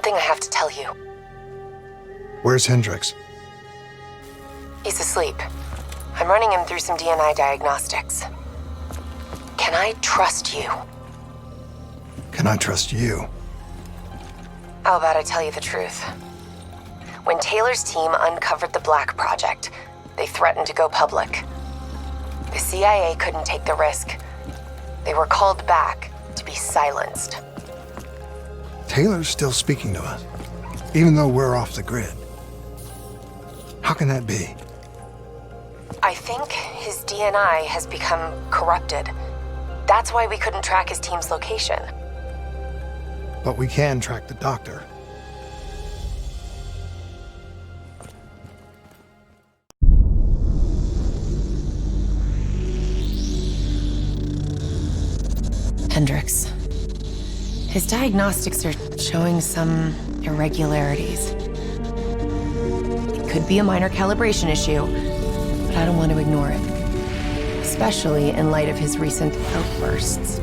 something I have to tell you. Where's Hendricks? He's asleep. I'm running him through some DNA diagnostics. Can I trust you? Can I trust you? How about I tell you the truth? When Taylor's team uncovered the Black Project, they threatened to go public. The CIA couldn't take the risk. They were called back to be silenced. Taylor's still speaking to us, even though we're off the grid. How can that be? I think his DNA has become corrupted. That's why we couldn't track his team's location. But we can track the doctor. Hendricks. His diagnostics are showing some irregularities. It could be a minor calibration issue, but I don't want to ignore it. Especially in light of his recent outbursts.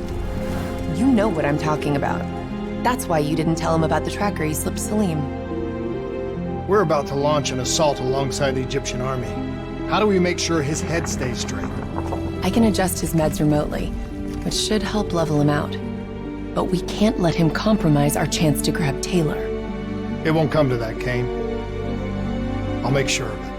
You know what I'm talking about. That's why you didn't tell him about the tracker he slipped Salim. We're about to launch an assault alongside the Egyptian army. How do we make sure his head stays straight? I can adjust his meds remotely, which should help level him out. But we can't let him compromise our chance to grab Taylor. It won't come to that, Kane. I'll make sure of it.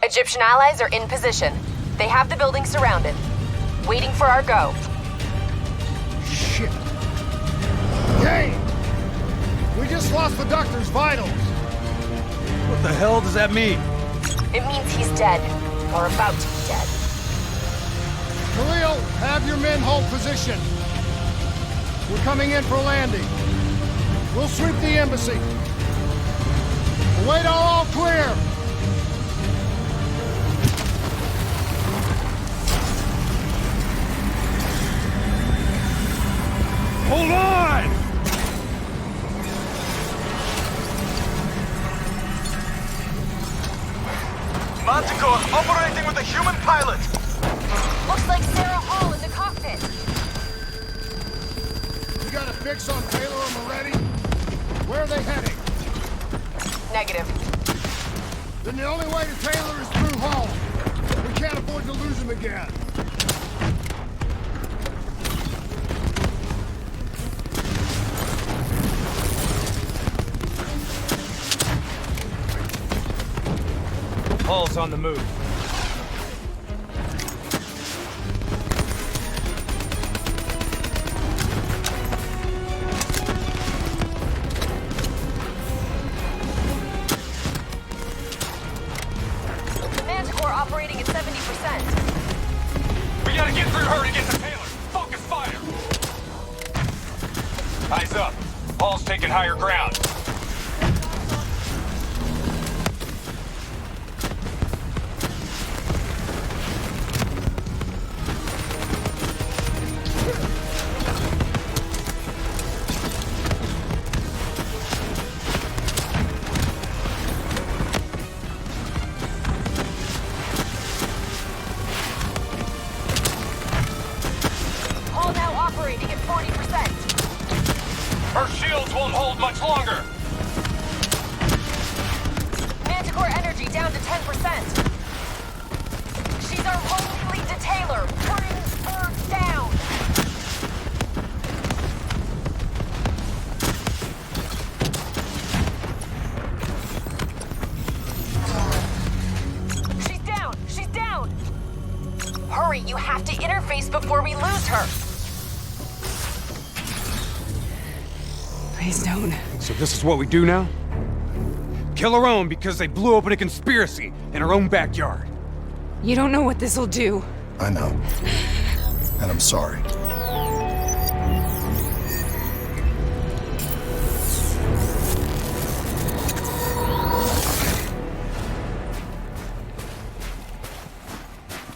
Egyptian allies are in position. They have the building surrounded. Waiting for our go. Shit. Kane! We just lost the doctor's vitals. What the hell does that mean? It means he's dead. Or about to be dead. Khalil, have your men hold position. We're coming in for landing. We'll sweep the embassy. We'll wait all clear. Hold on! Manticore operating with a human pilot! Looks like Sarah Hall in the cockpit. You got a fix on Taylor and Moretti? Where are they heading? Negative. Then the only way to Taylor is through Hall. We can't afford to lose him again. Hall's on the move. The Manticore operating at 70%. We gotta get through her to get to Taylor! Focus fire! Eyes up. Hall's taking higher ground. Hall now operating at 40%. Her shields won't hold much longer! Manticore energy down to 10%. She's our only lead to Taylor. Bring her down. She's down. She's down. Hurry, you have to interface before we lose her. Please don't. So this is what we do now? Kill our own because they blew open a conspiracy in our own backyard. You don't know what this'll do. I know. And I'm sorry.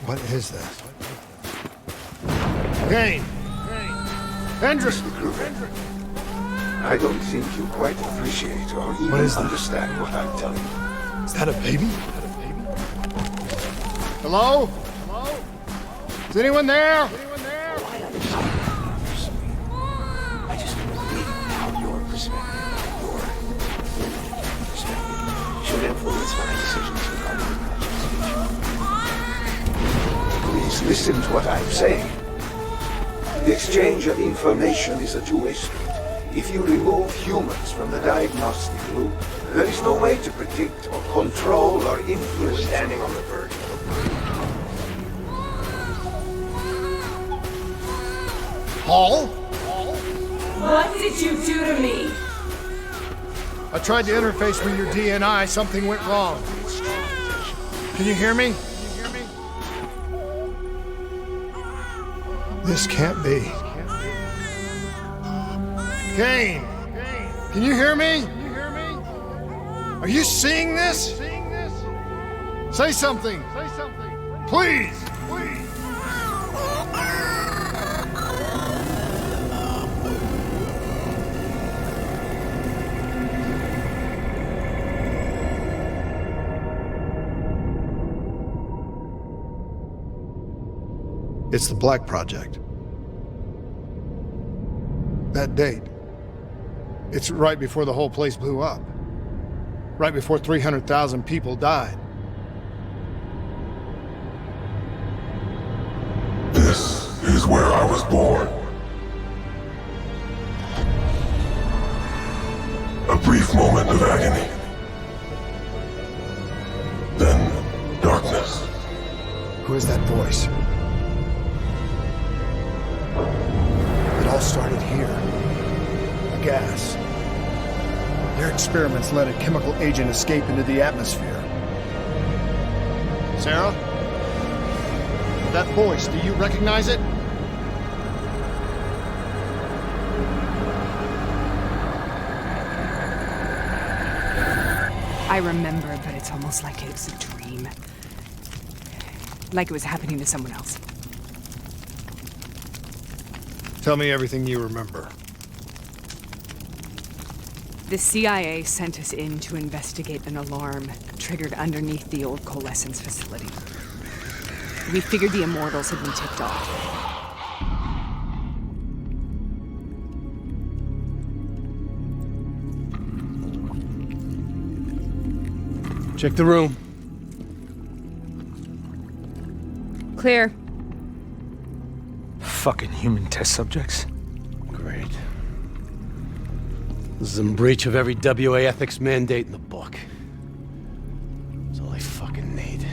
What is this? Kane! Hendricks! I don't think you quite appreciate or even understand what I'm telling you. Is that a baby? Hello? Is anyone there? I just believe how your perspective should influence my decisions regarding the project's future. Please listen to what I'm saying. The exchange of information is a two-way street. If you remove humans from the diagnostic loop, there is no way to predict or control or influence standing on the verge of a breakthrough. Paul? What did you do to me? I tried to interface with your DNI. Something went wrong. Can you hear me? This can't be. Kane! Can you hear me? Are you seeing this? Say something! Please! It's the Black Project. That date. It's right before the whole place blew up. Right before 300,000 people died. This is where I was born. A brief moment of agony. Then darkness. Who is that voice? It all started here. A gas. Their experiments let a chemical agent escape into the atmosphere. Sarah? That voice, do you recognize it? I remember, but it's almost like it was a dream. Like it was happening to someone else. Tell me everything you remember. The CIA sent us in to investigate an alarm triggered underneath the old coalescence facility. We figured the Immortals had been tipped off. Check the room. Clear. Fucking human test subjects. Great. This is in breach of every WA ethics mandate in the book. That's all I fucking need.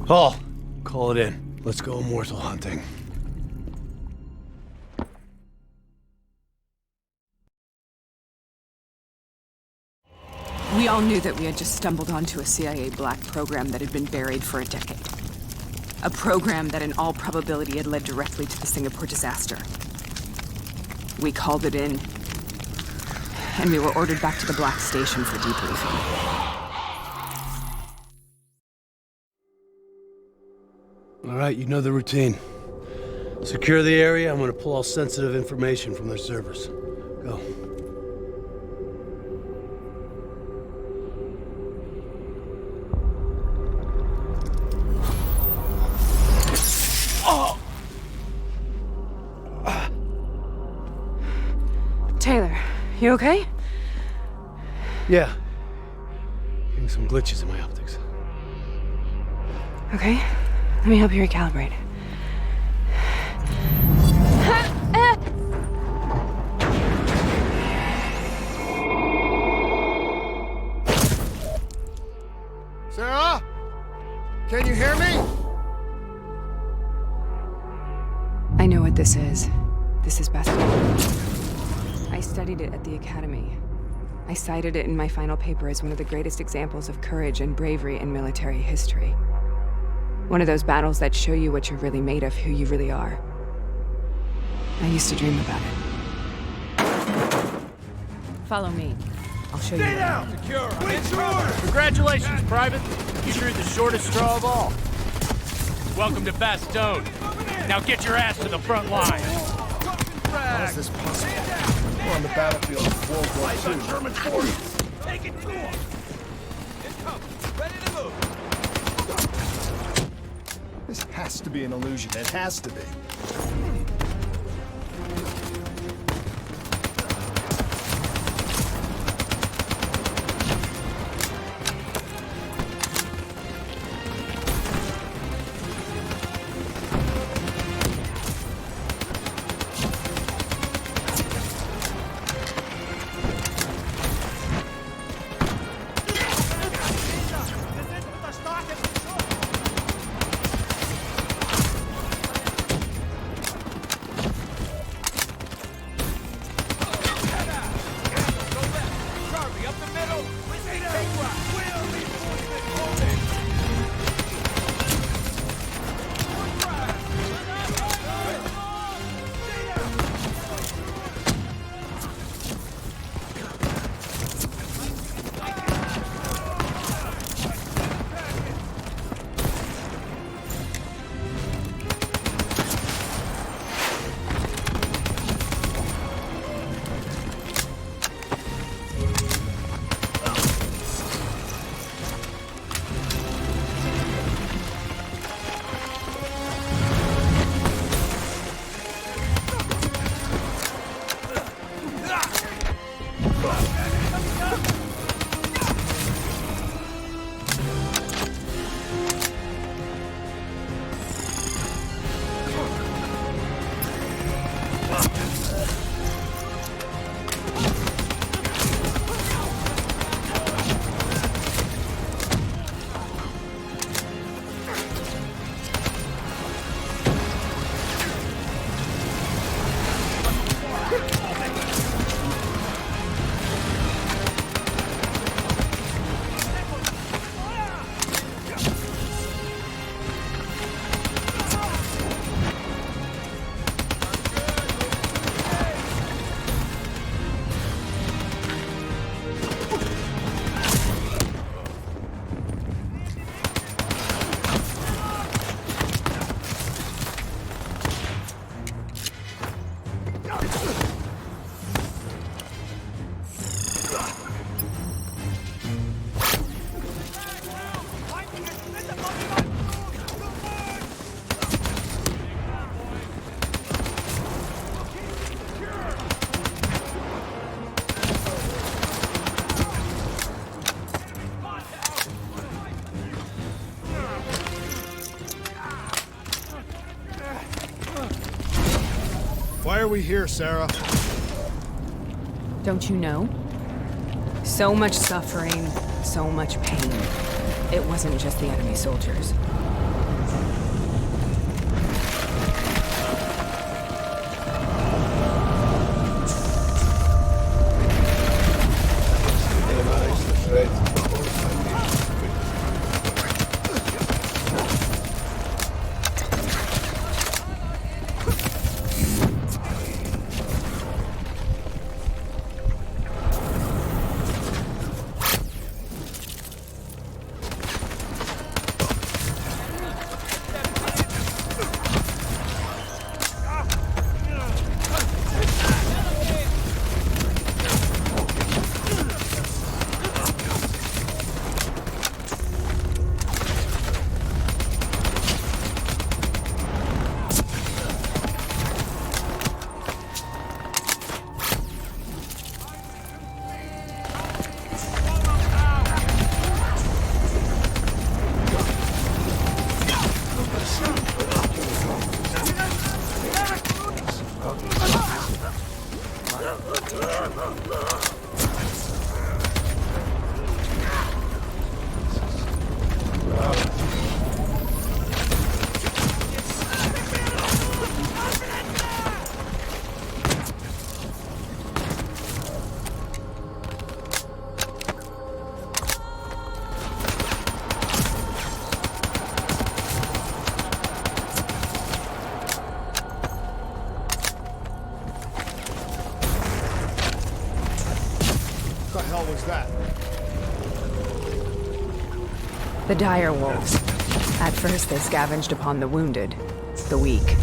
Paul, call it in. Let's go immortal hunting. We all knew that we had just stumbled onto a CIA black program that had been buried for a decade. A program that in all probability had led directly to the Singapore disaster. We called it in, and we were ordered back to the Black Station for debriefing. All right, you know the routine. Secure the area. I'm gonna pull all sensitive information from their servers. Go. Taylor, you okay? Yeah. Getting some glitches in my optics. Okay, let me help you recalibrate. Sarah? Can you hear me? I know what this is. This is Bastille. I studied it at the Academy. I cited it in my final paper as one of the greatest examples of courage and bravery in military history. One of those battles that show you what you're really made of, who you really are. I used to dream about it. Follow me. I'll show you. Stay down! Secure! Congratulations, Private! You're the shortest straw of all. Welcome to Bastogne. Now get your ass to the front line. How is this possible? on the battlefield of World War II. German forces. Take it to them. Incoming. Ready to move. This has to be an illusion. It has to be. Why are we here, Sarah? Don't you know? So much suffering, so much pain. It wasn't just the enemy soldiers. Minimize the threat posed by the What the hell was that? The dire wolves. At first they scavenged upon the wounded, the weak.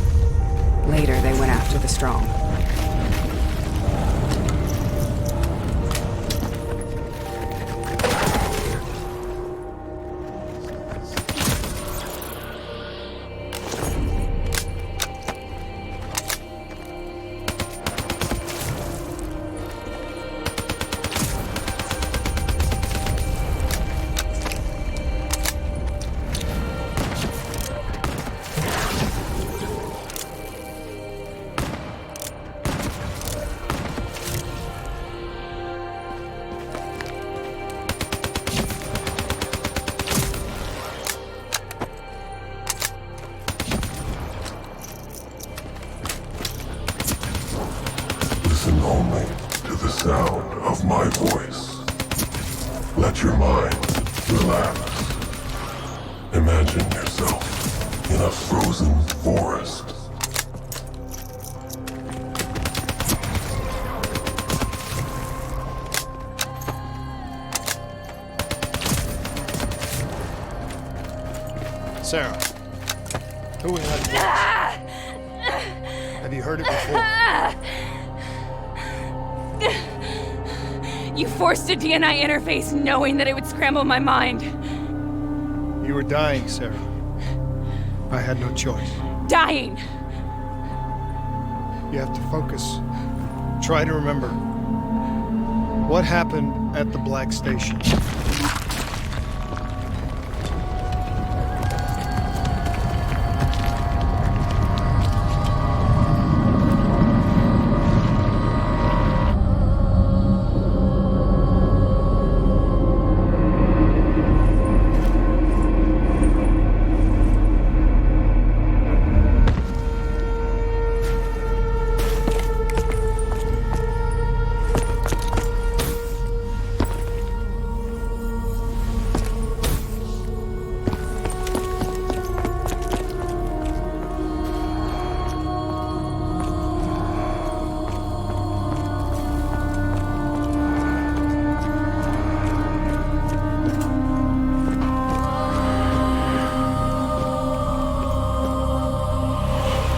Later they went after the strong. only to the sound of my voice. Let your mind relax. Imagine yourself in a frozen forest. Sarah, who in that voice? Have you heard it before? You forced a DNA interface knowing that it would scramble my mind. You were dying, Sarah. I had no choice. Dying! You have to focus. Try to remember. What happened at the Black Station?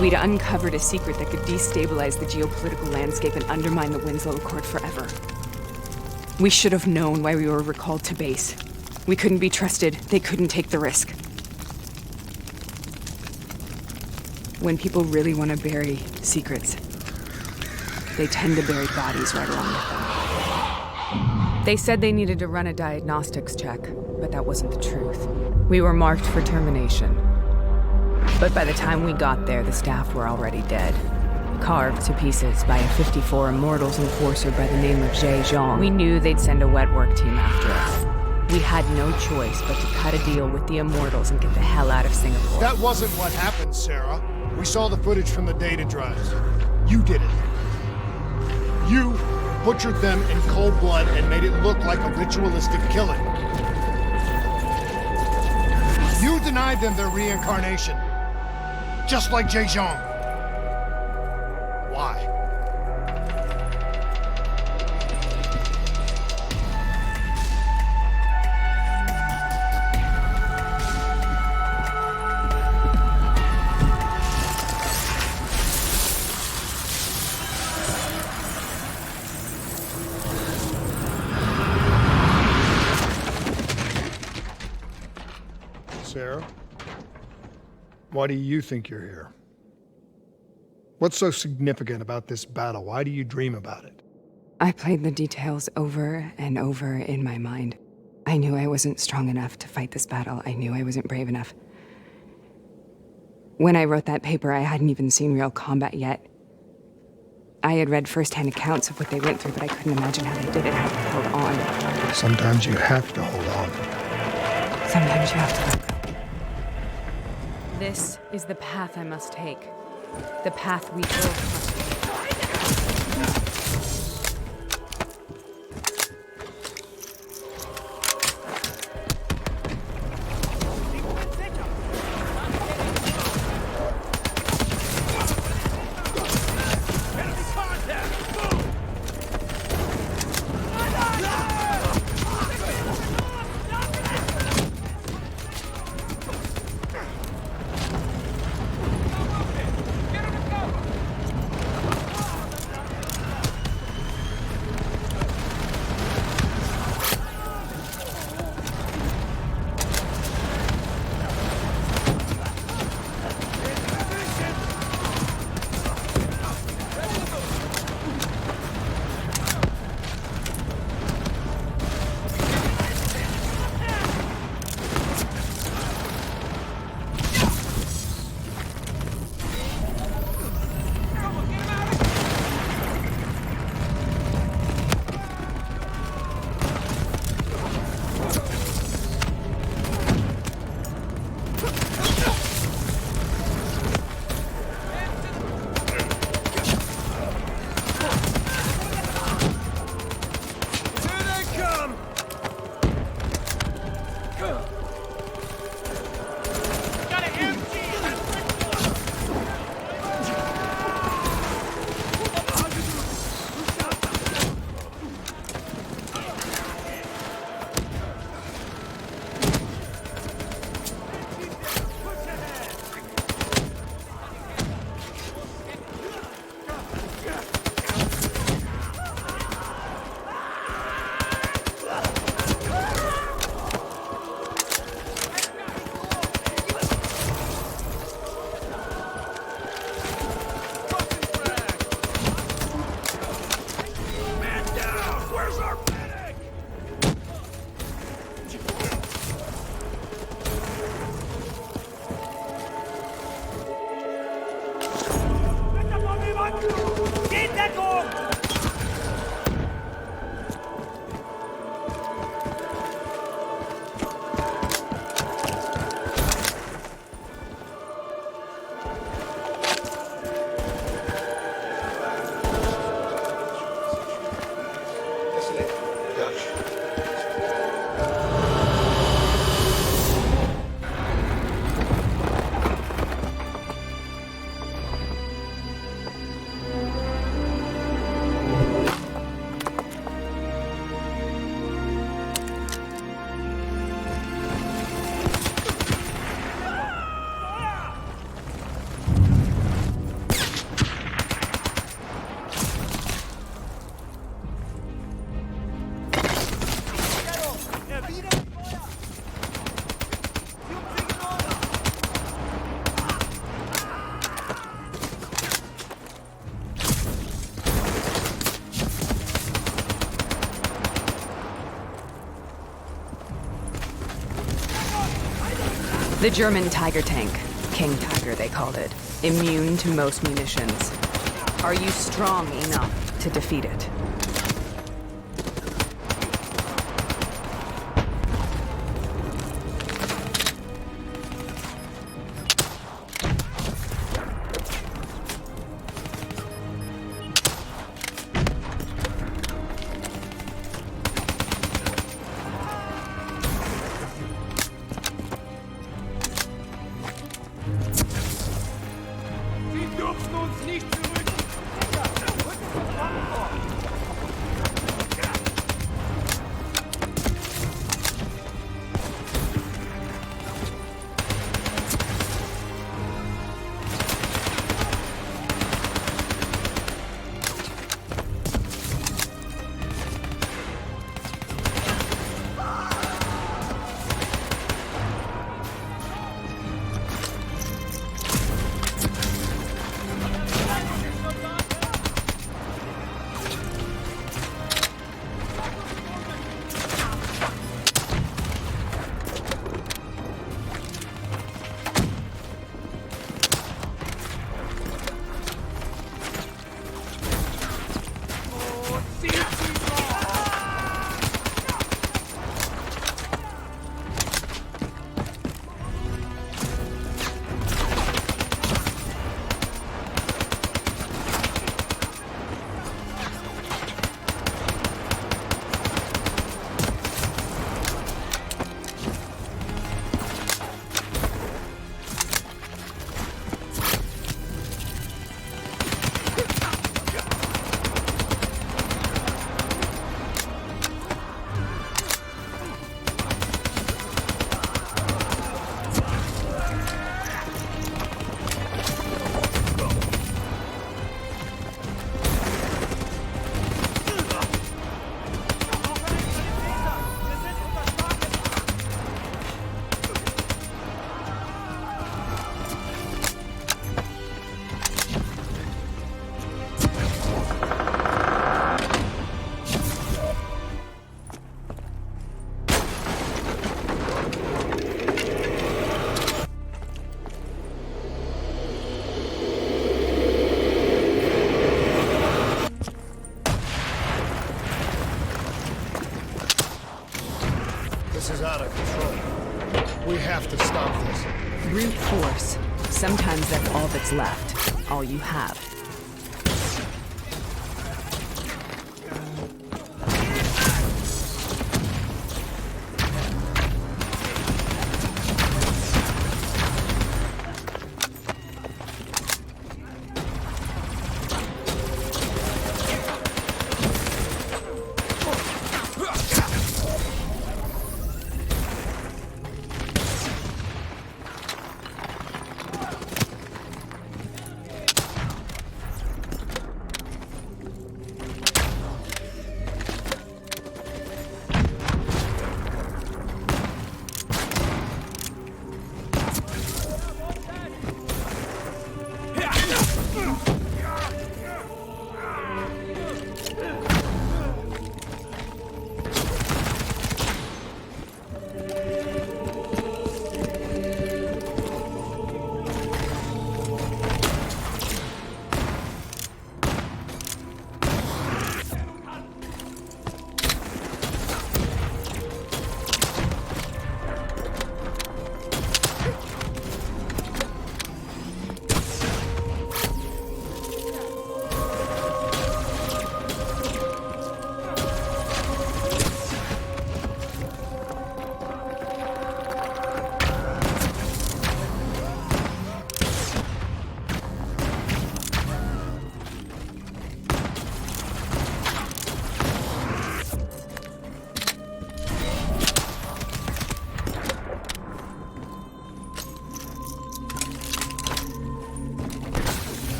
We'd uncovered a secret that could destabilize the geopolitical landscape and undermine the Winslow Accord forever. We should have known why we were recalled to base. We couldn't be trusted. They couldn't take the risk. When people really want to bury secrets, they tend to bury bodies right along with them. They said they needed to run a diagnostics check, but that wasn't the truth. We were marked for termination. But by the time we got there, the staff were already dead. Carved to pieces by a 54 Immortals enforcer by the name of Jay Zhang. We knew they'd send a wet work team after us. We had no choice but to cut a deal with the Immortals and get the hell out of Singapore. That wasn't what happened, Sarah. We saw the footage from the data drives. You did it. You butchered them in cold blood and made it look like a ritualistic killing. You denied them their reincarnation. Just like Jay Zhang. Why? Sarah? Why do you think you're here? What's so significant about this battle? Why do you dream about it? I played the details over and over in my mind. I knew I wasn't strong enough to fight this battle. I knew I wasn't brave enough. When I wrote that paper, I hadn't even seen real combat yet. I had read first-hand accounts of what they went through, but I couldn't imagine how they did it, how they held on. Sometimes you have to hold on. Sometimes you have to let go. This is the path I must take. The path we both must take. The German Tiger tank. King Tiger, they called it. Immune to most munitions. Are you strong enough to defeat it? This is out of control. We have to stop this. Brute force. Sometimes that's all that's left. All you have.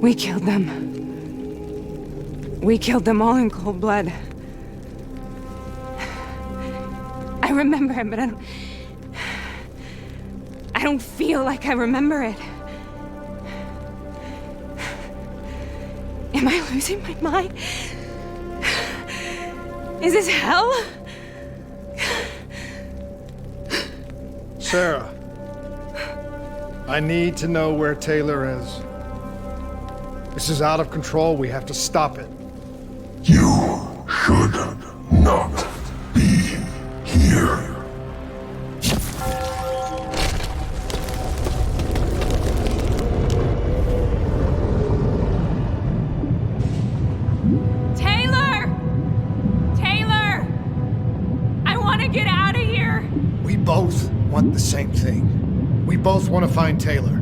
We killed them. We killed them all in cold blood. I remember it, but I don't feel like I remember it. Am I losing my mind? Is this hell? Sarah, I need to know where Taylor is. This is out of control. We have to stop it. You should not be here. Taylor! Taylor! I want to get out of here! We both want the same thing. We both want to find Taylor.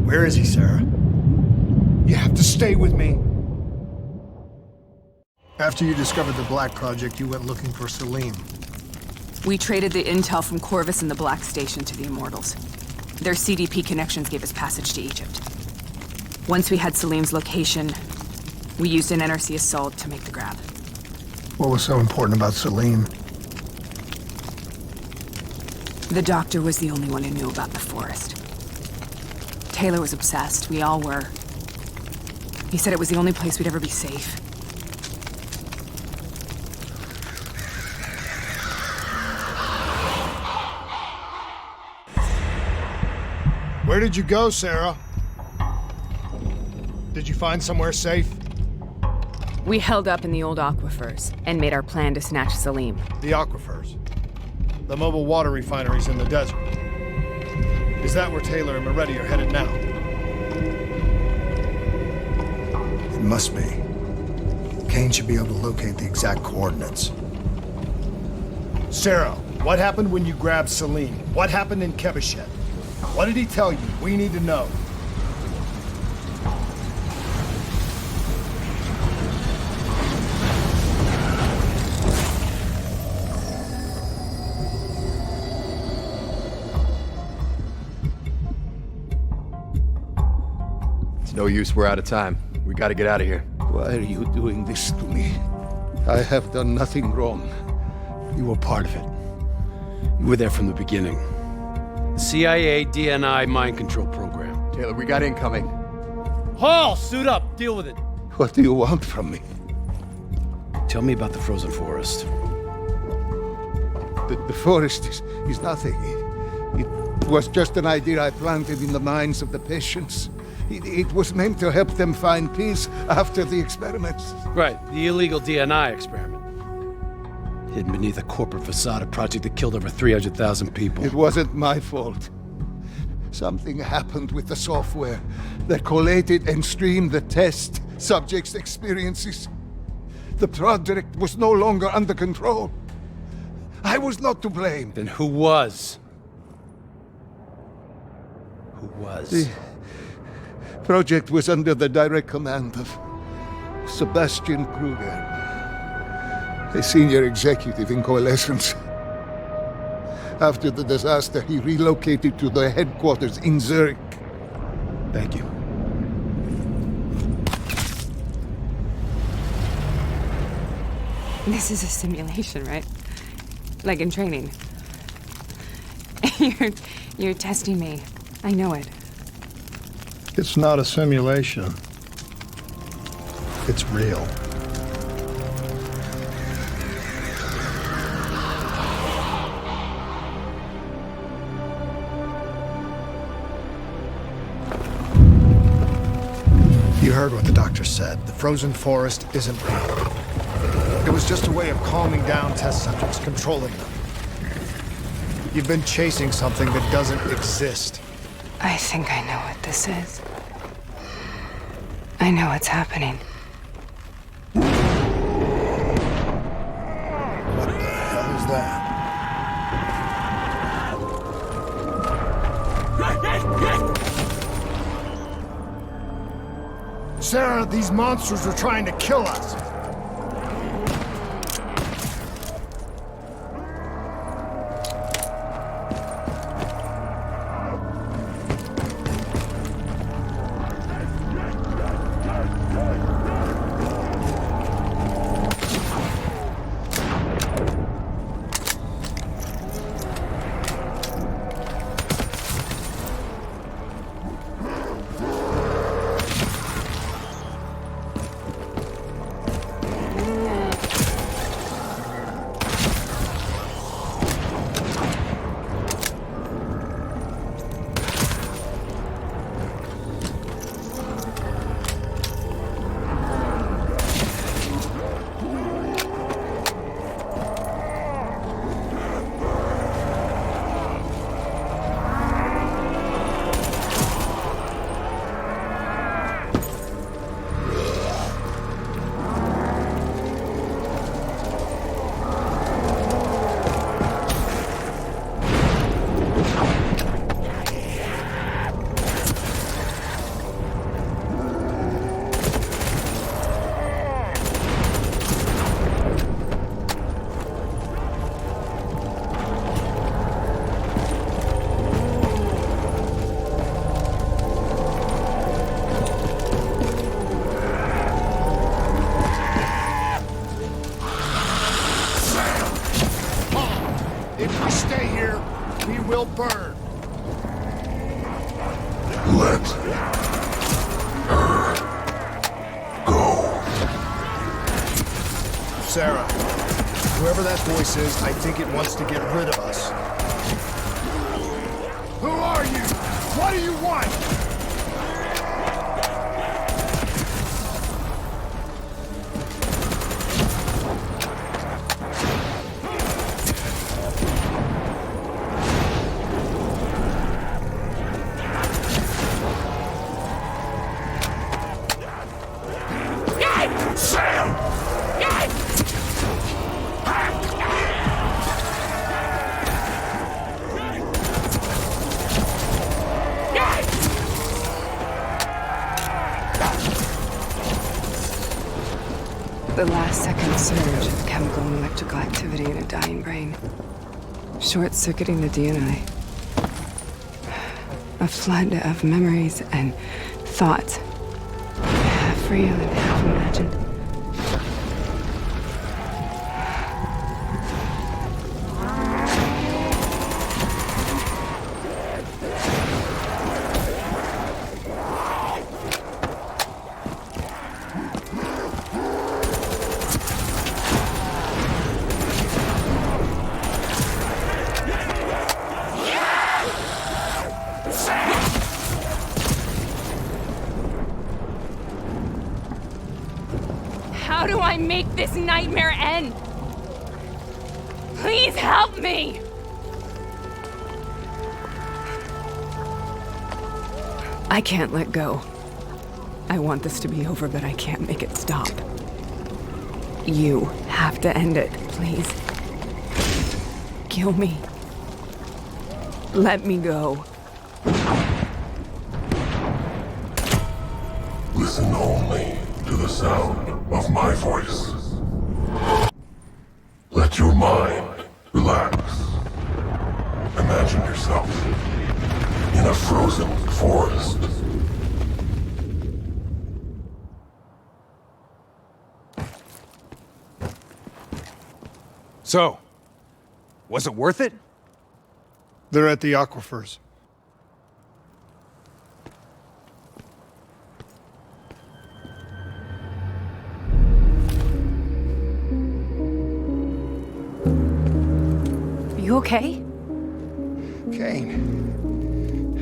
Where is he, Sarah? You have to stay with me. After you discovered the Black Project, you went looking for Salim. We traded the intel from Corvus and the Black Station to the Immortals. Their CDP connections gave us passage to Egypt. Once we had Salim's location, we used an NRC assault to make the grab. What was so important about Salim? The doctor was the only one who knew about the forest. Taylor was obsessed. We all were. He said it was the only place we'd ever be safe. Where did you go, Sarah? Did you find somewhere safe? We held up in the old aquifers and made our plan to snatch Salim. The aquifers. The mobile water refineries in the desert. Is that where Taylor and Moretti are headed now? It must be. Kane should be able to locate the exact coordinates. Sarah, what happened when you grabbed Salim? What happened in Kebechet? What did he tell you? We need to know. It's no use, we're out of time. We gotta get out of here. Why are you doing this to me? I have done nothing wrong. You were part of it. You were there from the beginning. The CIA DNI mind control program. Taylor, we got incoming. Hall, suit up. Deal with it. What do you want from me? Tell me about the frozen forest. The forest is nothing. It was just an idea I planted in the minds of the patients. It was meant to help them find peace after the experiments. Right, the illegal DNI experiment. Hidden beneath a corporate facade, a project that killed over 300,000 people. It wasn't my fault. Something happened with the software that collated and streamed the test subjects' experiences. The project was no longer under control. I was not to blame. Then who was? Who was? The project was under the direct command of Sebastian Kruger, a senior executive in Coalescence. After the disaster, he relocated to the headquarters in Zurich. Thank you. This is a simulation, right? Like in training. You're testing me. I know it. It's not a simulation. It's real. You heard what the doctor said. The frozen forest isn't real. It was just a way of calming down test subjects, controlling them. You've been chasing something that doesn't exist. I think I know what this is. I know what's happening. What the hell is that? Sarah, these monsters are trying to kill us. Let her go. Sarah, whoever that voice is, I think it wants to get rid of us. Who are you? What do you want? The last second surge of chemical and electrical activity in a dying brain. Short-circuiting the DNA. A flood of memories and thoughts. Half real and half imagined. How do I make this nightmare end? Please help me! I can't let go. I want this to be over, but I can't make it stop. You have to end it, please. Kill me. Let me go. Listen only to the sound of my voice. Let your mind relax. Imagine yourself in a frozen forest. So, was it worth it? They're at the aquifers. You okay? Kane.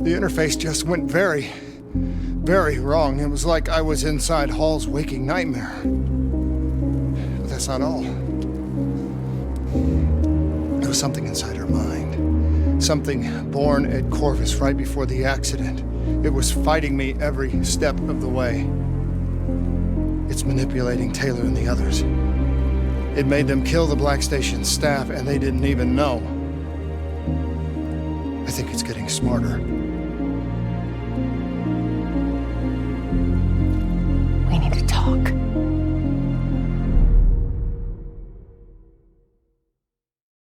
The interface just went very wrong. It was like I was inside Hall's waking nightmare. But that's not all. There was something inside her mind. Something born at Corvus right before the accident. It was fighting me every step of the way. It's manipulating Taylor and the others. It made them kill the Black Station staff, and they didn't even know. I think it's getting smarter.